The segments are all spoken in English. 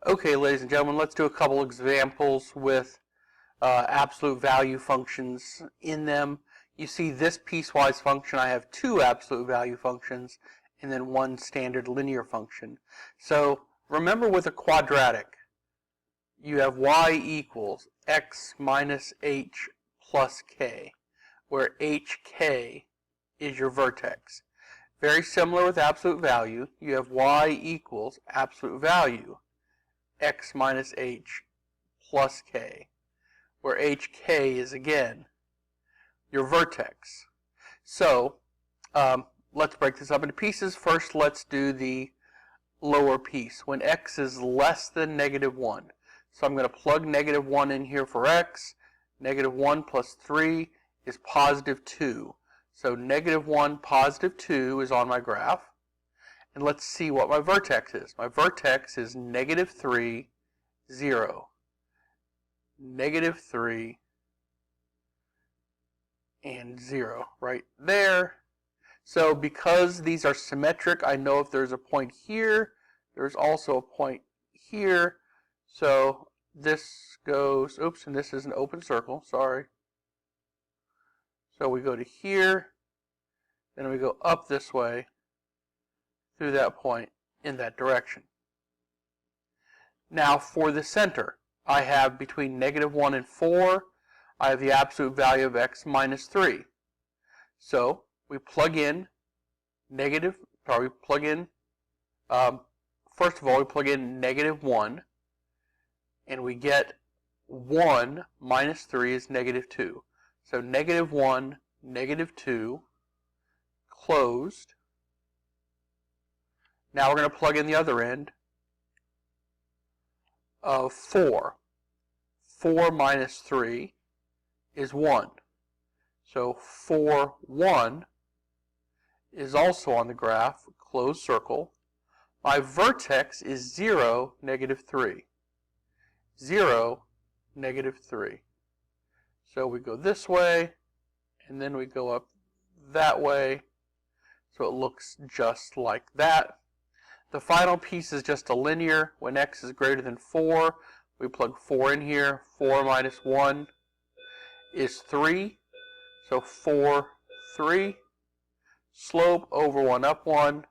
Okay, ladies and gentlemen, let's do a couple examples with absolute value functions in them. You see this piecewise function, I have two absolute value functions and then one standard linear function. So remember with a quadratic, you have y equals x minus h plus k, where hk is your vertex. Very similar with absolute value, you have y equals absolute value x minus h plus k, where hk is again your vertex. So let's break this up into pieces. First, let's do the lower piece when x is less than -1. So I'm going to plug -1 in here for x. -1 plus 3 is +2. So -1, +2 is on my graph. And let's see what my vertex is. My vertex is -3, 0. -3 and 0 right there. So because these are symmetric, I know if there's a point here, there's also a point here. So this goes, oops, and this is an open circle, sorry. So we go to here, then we go up this way through that point in that direction. Now for the center, I have between -1 and 4, I have the absolute value of x minus 3. So we plug in first of all, we plug in -1, and we get 1 minus 3 is -2. So -1, -2, closed. Now we're going to plug in the other end of 4. 4 minus 3 is 1. So 4, 1 is also on the graph, closed circle. My vertex is 0, -3. 0, -3. So we go this way, and then we go up that way. So it looks just like that. The final piece is just a linear. When x is greater than 4, we plug 4 in here. 4 minus 1 is 3. So 4, 3. Slope over 1 up 1.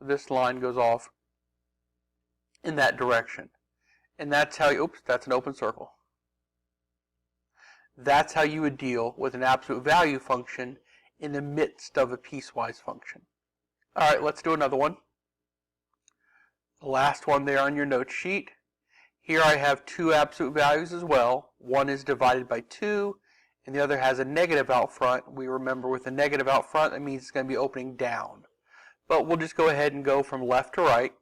This line goes off in that direction. And that's how you, oops, that's an open circle. That's how you would deal with an absolute value function in the midst of a piecewise function. All right, let's do another one. The last one there on your note sheet. Here I have two absolute values as well. One is divided by 2, and the other has a negative out front. We remember with a negative out front, that means it's going to be opening down. But we'll just go ahead and go from left to right.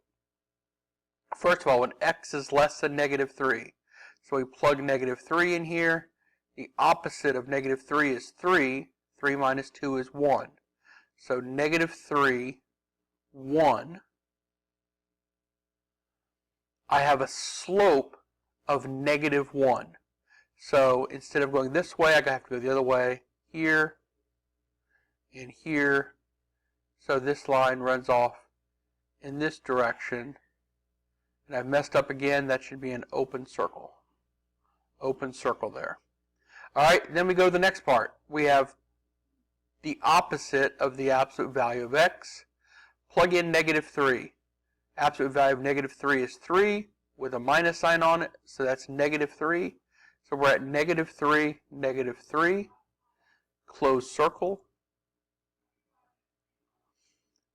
First of all, when x is less than -3, so we plug -3 in here. The opposite of -3 is 3. 3 minus 2 is 1. So -3, 1. I have a slope of -1. So instead of going this way, I have to go the other way, here and here. So this line runs off in this direction. And I've messed up again. That should be an open circle. Open circle there. All right, then we go to the next part. We have the opposite of the absolute value of x. Plug in -3. Absolute value of -3 is 3 with a minus sign on it, so that's -3. So we're at -3, -3, closed circle.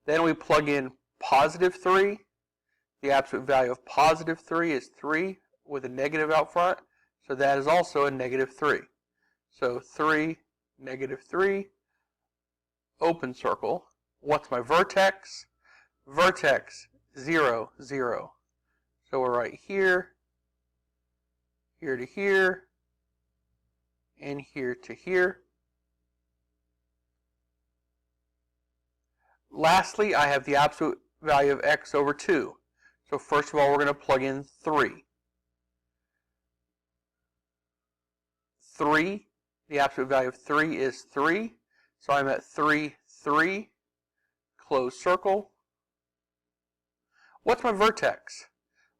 Then we plug in +3. The absolute value of +3 is 3 with a negative out front, so that is also a -3. So 3, -3, open circle. What's my vertex? Vertex, 0, 0. So we're right here, here to here, and here to here. Lastly, I have the absolute value of x over 2. So first of all, we're going to plug in 3. 3, the absolute value of 3 is 3. So I'm at 3, 3, closed circle. What's my vertex?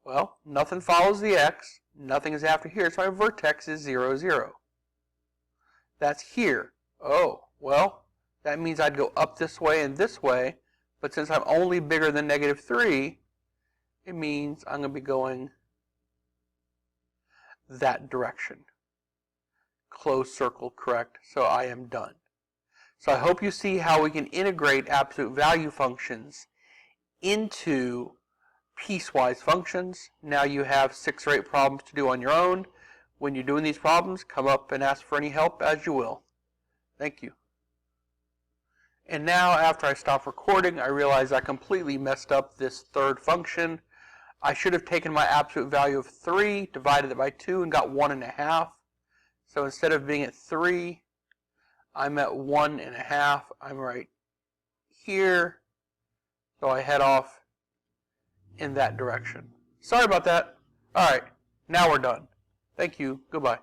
Well, nothing follows the x, nothing is after here, so my vertex is 0, 0. That's here. Oh, well, that means I'd go up this way and this way, but since I'm only bigger than -3, it means I'm going to be going that direction. Closed circle, correct, so I am done. So I hope you see how we can integrate absolute value functions into piecewise functions. Now you have 6 or 8 problems to do on your own. When you're doing these problems, come up and ask for any help as you will. Thank you. And now, after I stop recording, I realize I completely messed up this third function. I should have taken my absolute value of 3, divided it by 2, and got 1.5. So instead of being at 3, I'm at 1.5. I'm right here. So I head off in that direction. Sorry about that. All right, now we're done. Thank you. Goodbye.